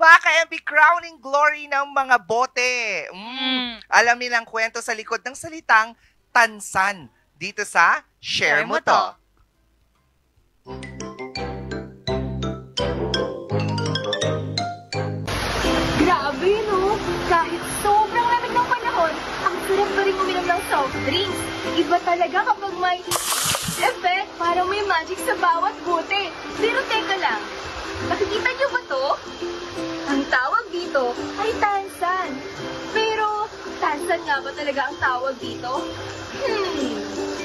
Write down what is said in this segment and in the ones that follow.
pa ka-MB crowning glory ng mga bote. Alam nilang kwento sa likod ng salitang tansan dito sa Share Mo To. Grabe, no? Kahit sobrang lamig ng panahon, ang sarap pa rin uminom ng soft drinks. Iba talaga kapag may effect, parang may magic sa bawat bote. Pero teka lang, nakikita niyo ba to? Ang tawag dito ay tansan. Pero, tansan nga ba talaga ang tawag dito?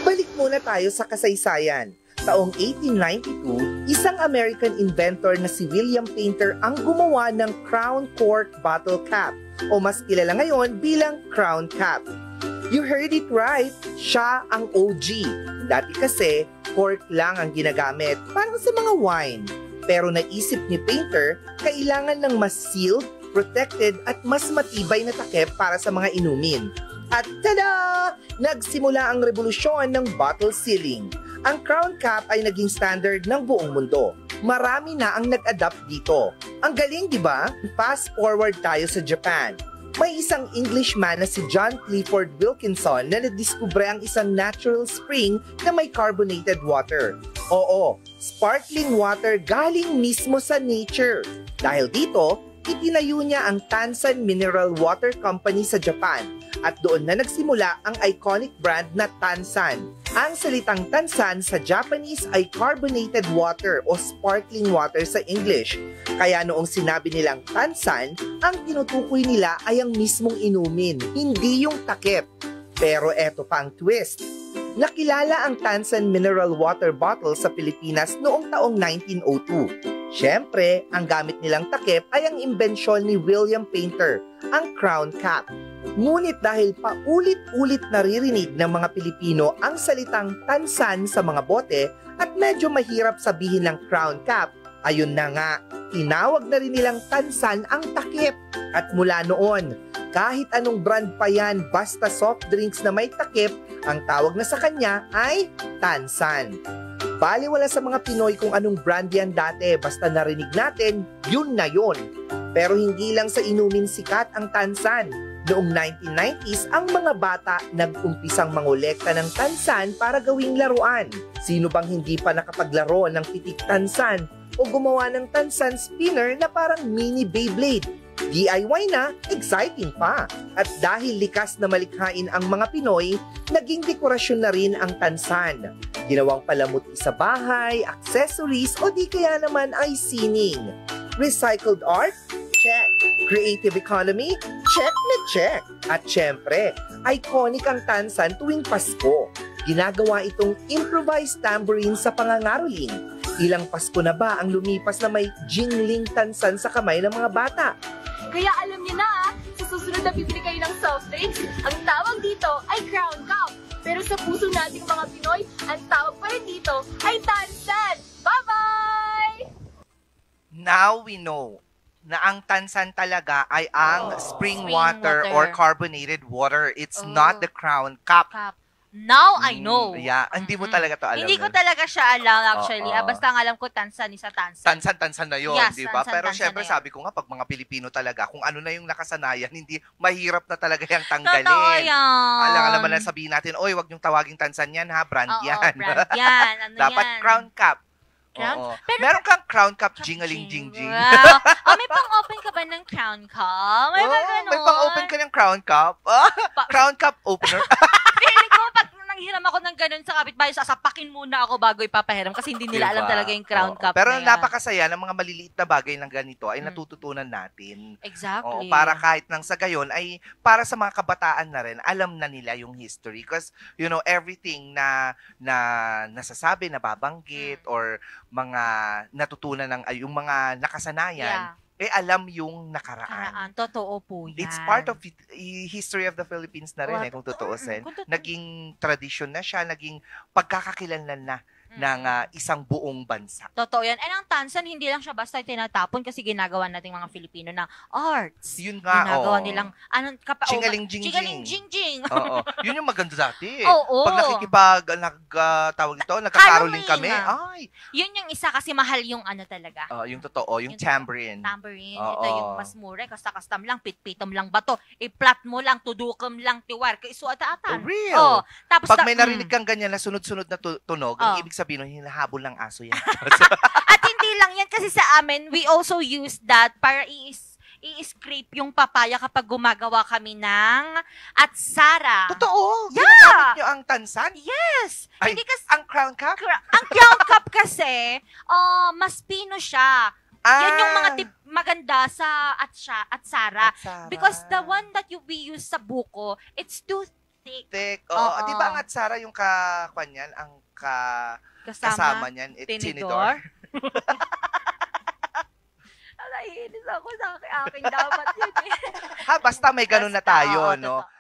Balik muna tayo sa kasaysayan. Taong 1892, isang American inventor na si William Painter ang gumawa ng Crown Cork Bottle Cap o mas kilala ngayon bilang Crown Cap. You heard it right, siya ang OG. Dati kasi, cork lang ang ginagamit, parang sa mga wine. Pero naisip ni Painter, kailangan ng mas sealed, protected at mas matibay na takip para sa mga inumin. At tada! Nagsimula ang revolusyon ng bottle sealing. Ang Crown Cap ay naging standard ng buong mundo. Marami na ang nag-adapt dito. Ang galing, di ba? Fast forward tayo sa Japan. May isang Englishman na si John Clifford Wilkinson na nadiskubre ang isang natural spring na may carbonated water. Oo, sparkling water galing mismo sa nature. Dahil dito, itinayo niya ang Tansan Mineral Water Company sa Japan at doon na nagsimula ang iconic brand na Tansan. Ang salitang Tansan sa Japanese ay carbonated water o sparkling water sa English. Kaya noong sinabi nilang Tansan, ang tinutukoy nila ay ang mismong inumin, hindi yung takip. Pero eto pa ang twist. Nakilala ang Tansan Mineral Water Bottle sa Pilipinas noong taong 1902. Siyempre, ang gamit nilang takip ay ang imbensyon ni William Painter, ang Crown Cap. Ngunit dahil paulit-ulit naririnig ng mga Pilipino ang salitang tansan sa mga bote at medyo mahirap sabihin ng Crown Cap, ayun na nga, tinawag na rin nilang tansan ang takip. At mula noon, kahit anong brand pa yan basta soft drinks na may takip, ang tawag na sa kanya ay tansan. Baliwala sa mga Pinoy kung anong brand yan dati, basta narinig natin, yun na yun. Pero hindi lang sa inumin sikat ang tansan. Noong 1990s, ang mga bata nag-umpisang mangolekta ng tansan para gawing laruan. Sino bang hindi pa nakapaglaro ng pitik tansan o gumawa ng tansan spinner na parang mini Beyblade? DIY na, exciting pa. At dahil likas na malikhain ang mga Pinoy, naging dekorasyon na rin ang tansan. Ginawang palamuti sa bahay, accessories o di kaya naman ay sining. Recycled art? Check. Creative economy? Check na check. At syempre, iconic ang tansan tuwing Pasko. Ginagawa itong improvised tambourine sa pangangaroling. Ilang Pasko na ba ang lumipas na may jingling tansan sa kamay ng mga bata? Kaya alam niyo na, sa susunod na bibili kayo ng soft drinks, ang tawag dito ay Crown Cup. Pero sa puso nating mga Pinoy, ang tawag pa rin dito ay tansan. Bye-bye! Now we know na ang tansan talaga ay ang spring water or carbonated water. It's not the Crown Cup. Now I know. Yeah, hindi mo talaga to alam. Hindi ko talaga siya alam actually. Basta ang alam ko tansan isa tansan. Tansan na yun, yes, di ba? Pero tansan syempre na sabi ko nga, pag mga Pilipino talaga, kung ano na yung nakasanayan, hindi mahirap na talaga yung tanggalin. Totoo yan. Alam naman na sabihin natin, oy, wag niyong tawaging tansan yan ha, brand yan. Brand yan. Ano dapat yan? Crown Cup. Crown? Pero, meron kang Crown Cup jingaling-jing-jing. Wow. May pang-open ka ba ng Crown Cup? May ba ganun? May pang-open ka ng Crown Cup? Crown Cup opener. Feeling ko, pag nanghiram ako ng ganun sa kapitbahay, sasapakin muna ako bago ipapahiram kasi hindi nila alam talaga yung Crown Cup. Pero na yan. napakasaya ng mga maliliit na bagay ng ganito ay natututunan natin. Exactly. Para kahit nang sa gayon ay para sa mga kabataan na rin, alam na nila yung history. Because, you know, everything na nasasabi, nababanggit, or mga natutunan ng, yung mga nakasanayan, alam yung nakaraan. Totoo po yan. It's part of history of the Philippines na rin kung tutuusin. Naging tradisyon na siya, naging pagkakakilanlan na ng isang buong bansa. Totoo yan. And ang tansan, hindi lang siya basta tinatapon kasi ginagawa nating mga Filipino na arts. Yun nga, Ginagawa oo. nilang, Chingaling-jing-jing. Oo. Yun yung maganda dati. Oo. Pag tawag ito, nagkakaroling kami. Ay. Yun yung isa kasi mahal yung ano talaga. Yung totoo, yung tambourine. Tambourine. Oo. Ito yung mas mura. Kasta-kastam lang, pitpitom lang bato. I-plat mo lang, tudukom lang, tiwar. Kaisuata-atan. Real. Oh, tapos Pag may narinig kang ganyan na sunod-sunod na tunog, ang ibig sabihin, hinahabol ng aso yan. At hindi lang yan kasi sa amin, we also use that para i-scrape yung papaya kapag gumagawa kami ng atsara. Totoo. Yeah. Ginagamit nyo ang tansan? Yes. Ay, Hindi kasi, ang crown cup? ang crown cup kasi, mas pino siya. Yan yung mga maganda sa atsara. Because the one that we use sa buko, it's too thick. Oo. Di ba ang atsara yung kakwanyan, ang kasama niyan, tinidor. Naiinis ako sa akin dapat yun eh. Basta may ganun na tayo, Oo, no? totoo.